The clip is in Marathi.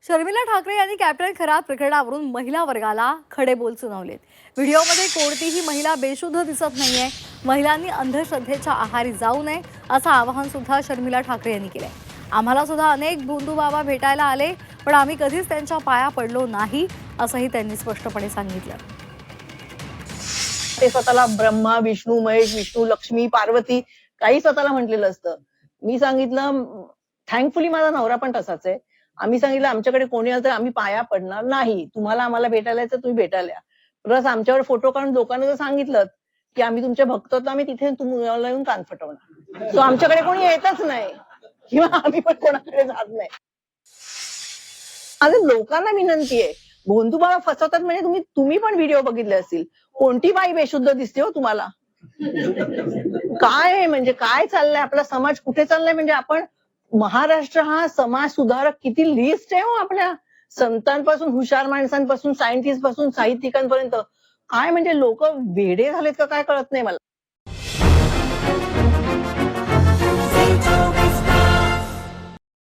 शर्मिला ठाकरे यांनी कॅप्टन खराब प्रकरणावरून महिला वर्गाला खडे बोल सुनावलेत. व्हिडिओमध्ये कोणतीही महिला बेशुद्ध दिसत नाहीये. महिलांनी अंधश्रद्धेच्या आहारी जाऊ नये असं आवाहन सुद्धा शर्मिला ठाकरे यांनी केलंय. आम्हाला सुद्धा अनेक भोंदू बाबा भेटायला आले, पण आम्ही कधीच त्यांच्या पाया पडलो नाही असंही त्यांनी स्पष्टपणे सांगितलं. ते स्वतःला ब्रह्मा, विष्णू, महेश, विष्णू, लक्ष्मी, पार्वती काही स्वतःला म्हटलेलं असतं. मी सांगितलं थँकफुली माझा नवरा पण तसाच आहे. आम्ही सांगितलं आमच्याकडे कोणी आलं तर आम्ही पाया पडणार नाही. तुम्हाला आम्हाला भेटायला यायचं तुम्ही भेटायला या. प्लस आमच्यावर फोटो काढून लोकांना जर सांगितलं की आम्ही तुमचे भक्त होतो, आम्ही तिथे तुम्हाला येऊन कान फटवणार. सो आमच्याकडे कोणी येतच नाही किंवा आम्ही पण कोणाकडे जात नाही. माझं लोकांना विनंती आहे, भोंदू बाबा फसवतात म्हणजे तुम्ही पण व्हिडिओ बघितले असतील. कोणती बाई बेशुद्ध दिसते हो तुम्हाला? काय म्हणजे काय चाललंय, आपला समाज कुठे चाललाय? म्हणजे आपण महाराष्ट्र हा समाज सुधारक किती लिस्ट आहे हो आपल्या, संतांपासून हुशार माणसांपासून सायंटिस्ट पासून साहित्यिकांपर्यंत. काय म्हणजे लोक वेडे झालेत का काय कळत नाही मला.